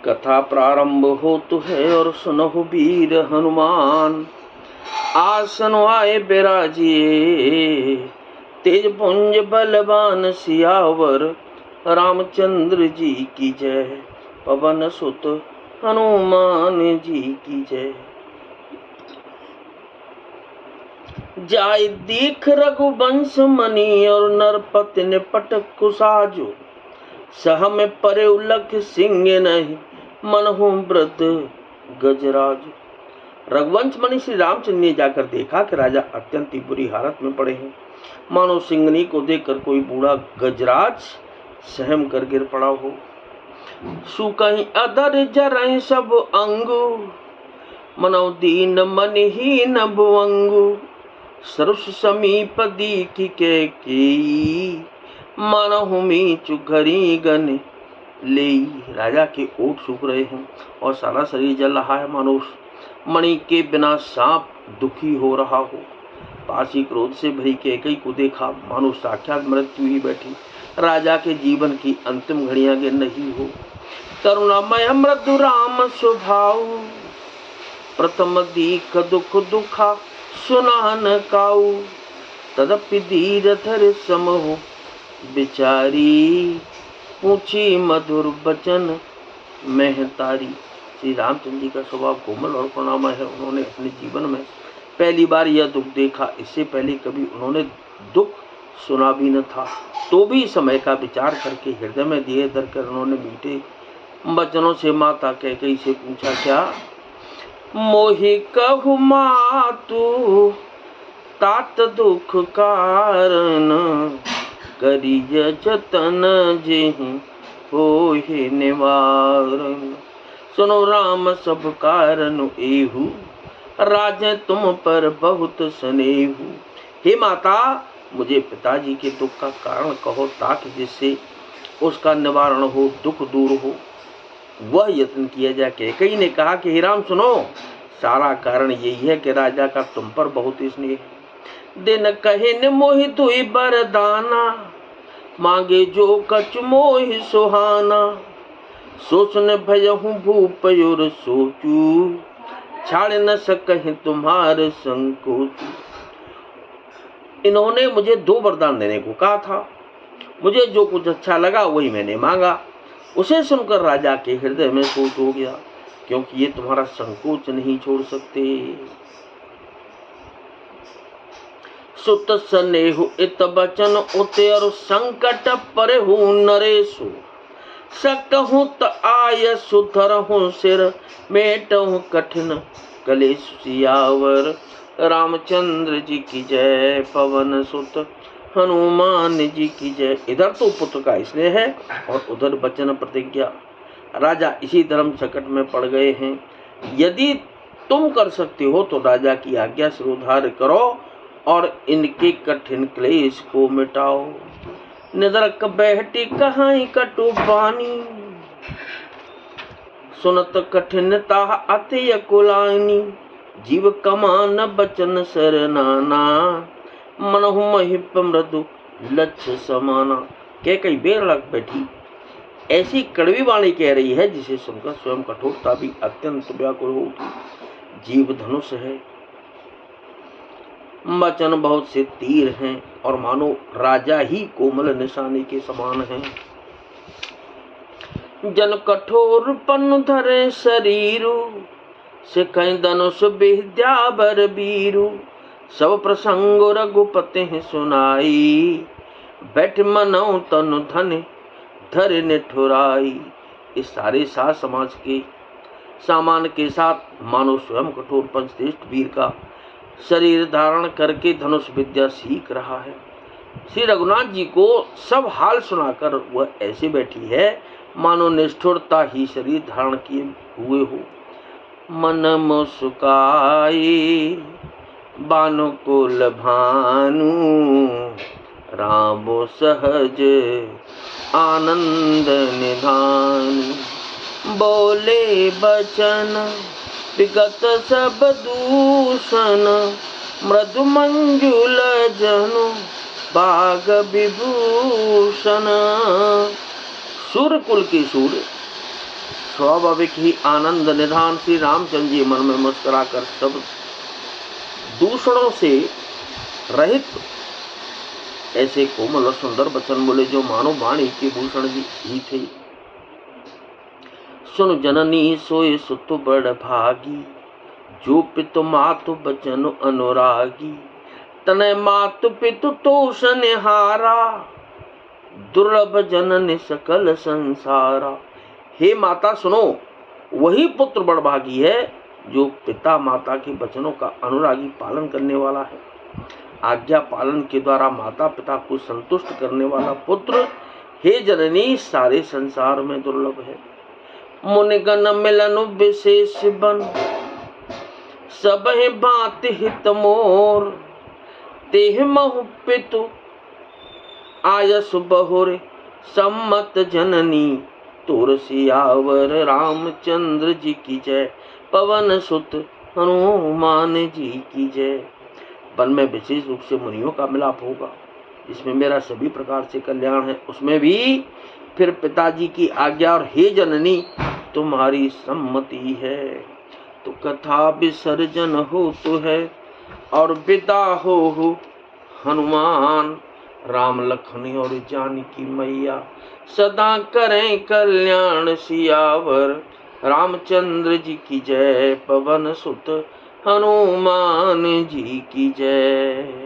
कथा प्रारंभ होतु है और सुनहु वीर हनुमान। आसन आए बिराजिए तेज पुंज बलवान सियावर रामचंद्र जी की जय। पवन सुत हनुमान जी की जय। जाय दीख रघुवंश मणि और नरपति निपट कुसाजो। सह में परे उलख सिंह नहीं मनहु वृद्ध गजराज। रघुवंश मणि श्री रामचंद्र ने जाकर देखा कि राजा अत्यंत ही बुरी हालत में पड़े हैं। मानो सिंगनी को देखकर कोई बूढ़ा गजराज सहम कर गिर पड़ा हो। सुकहीं अधर जरहि सब अंगु मनो दीन मन ही न भुवंगु। सरस समीप दीखि के मानहु मीचु घरी गन ले। राजा के ओठ सूख रहे हैं और सारा शरीर जल रहा है, मानो मणि के बिना सांप दुखी हो रहा हो। पासी क्रोध से भरी कैकेयी को देखा, मानो साक्षात मृत्यु ही बैठी राजा के जीवन की अंतिम घड़ियां गिन रही हो। करुणामय मृदु राम स्वभाव प्रथम दीख दुख दुखा सुना न काऊ। तदपि धीर धर समहो बिचारी पूछी मधुर बचन महतारी। श्री रामचंद्र जी का स्वभाव कोमल और करुणामय है। उन्होंने अपने जीवन में पहली बार यह दुख देखा। इससे पहले कभी उन्होंने दुख सुना भी न था। तो भी समय का विचार करके हृदय में दिए धर कर उन्होंने मीठे वचनों से माता कैकेयी से पूछा, क्या मोहि कहु मातु तात दुख कारण करिय जतन जेहि होहि निवारण। सुनो राम सब कारण एहु राजे तुम पर बहुत स्नेहु। हे माता, मुझे पिताजी के दुख का कारण कहो ताकि जिससे उसका निवारण हो, दुख दूर हो, वह यत्न किया जाए। कैकेयी ने कहा कि हे राम सुनो, सारा कारण यही है कि राजा का तुम पर बहुत स्नेह है। दिन कहे न मोहि तुहि बरदाना मांगे जो कछु मोहि सुहाना। सोचन भयहु भूपयुर सोचू छाड़ न सकहि तुम्हार संकोच। इन्होंने मुझे 2 वरदान देने को कहा था। मुझे जो कुछ अच्छा लगा वही मैंने मांगा। उसे सुनकर राजा के हृदय में सोच हो गया, क्योंकि ये तुम्हारा संकोच नहीं छोड़ सकते। सुत स्नेहु इत बचन उते और संकट परहु नरेशु। सकहु त आय सुधरहु सिर मेटहु कठिन कलेश सियावर रामचंद्र जी की जय। पवन सुत हनुमान जी की जय। इधर तो पुत्र का स्नेह है और उधर वचन प्रतिज्ञा। राजा इसी धर्म संकट में पड़ गए हैं। यदि तुम कर सकते हो तो राजा की आज्ञा से उद्धार करो और इनके कठिन क्लेश को मिटाओ। निदरक बैठी कहाई कटु बानी सुनत कठिनता अति कुलानी। जीव कमान बचन सरनाना मनहु महिप मृदु लक्ष्य समाना। कैकेयी बेर लग बैठी ऐसी कड़वी वाणी कह रही है जिसे सुनकर स्वयं कठोरता भी अत्यंत व्याकुल होगी। जीव धनुष है, वचन बहुत से तीर हैं और मानो राजा ही कोमल निशाने के समान हैं। जन कठोर पन धरे शरीरु सिखै धनुष विद्या बर बीरु। सब प्रसंग रघुपति सुनाई बैठ मनौ तनु धन धर निठुराई। इस सारे साथ समाज के सामान के साथ मानो स्वयं कठोर पंचश्रेष्ठ वीर का शरीर धारण करके धनुष विद्या सीख रहा है। श्री रघुनाथ जी को सब हाल सुनाकर वह ऐसे बैठी है मानो निष्ठुरता ही शरीर धारण किए हुए हो। मन मुस्काए बानुकुल भानु राम सहज आनंद निधान। बोले बचन विगत सब दूषण मृदु मंजुल जनु बाग विभूषण। सूर्य कुल के सूर्य स्वाभाविक ही आनंद निधान श्री रामचंद्र जी मन में मुस्कुराकर सब दूषणों से रहित ऐसे कोमल और सुंदर वचन बोले जो मानो वाणी के भूषण ही थे। सुन जननी सोए सुत बड़ भागी, जो पितु मातु बचन अनुरागी। तनय मातु पितु तोष निहारा, दुर्लभ जनन सकल संसारा। हे माता सुनो, वही पुत्र बड़भागी है जो पिता माता के वचनों का अनुरागी पालन करने वाला है। आज्ञा पालन के द्वारा माता पिता को संतुष्ट करने वाला पुत्र हे जननी सारे संसार में दुर्लभ है। मुनिगण मिलन विशेष बन, सब बात हित मोर। तेह महु पितु आयस बहुर, सम्मत जननी तोर सियावर। रामचंद्र जी की जय, पवन सुत हनुमान जी की जय। वन में विशेष रूप से मुनियों का मिलाप होगा, जिसमें मेरा सभी प्रकार से कल्याण है। उसमें भी फिर पिताजी की आज्ञा और हे जननी तुम्हारी सम्मति है। तो कथा विसर्जन हो तो है और विदा हो हनुमान। राम लखन और जानकी मैया सदा करें कल्याण सियावर। रामचंद्र जी की जय, पवन सुत हनुमान जी की जय।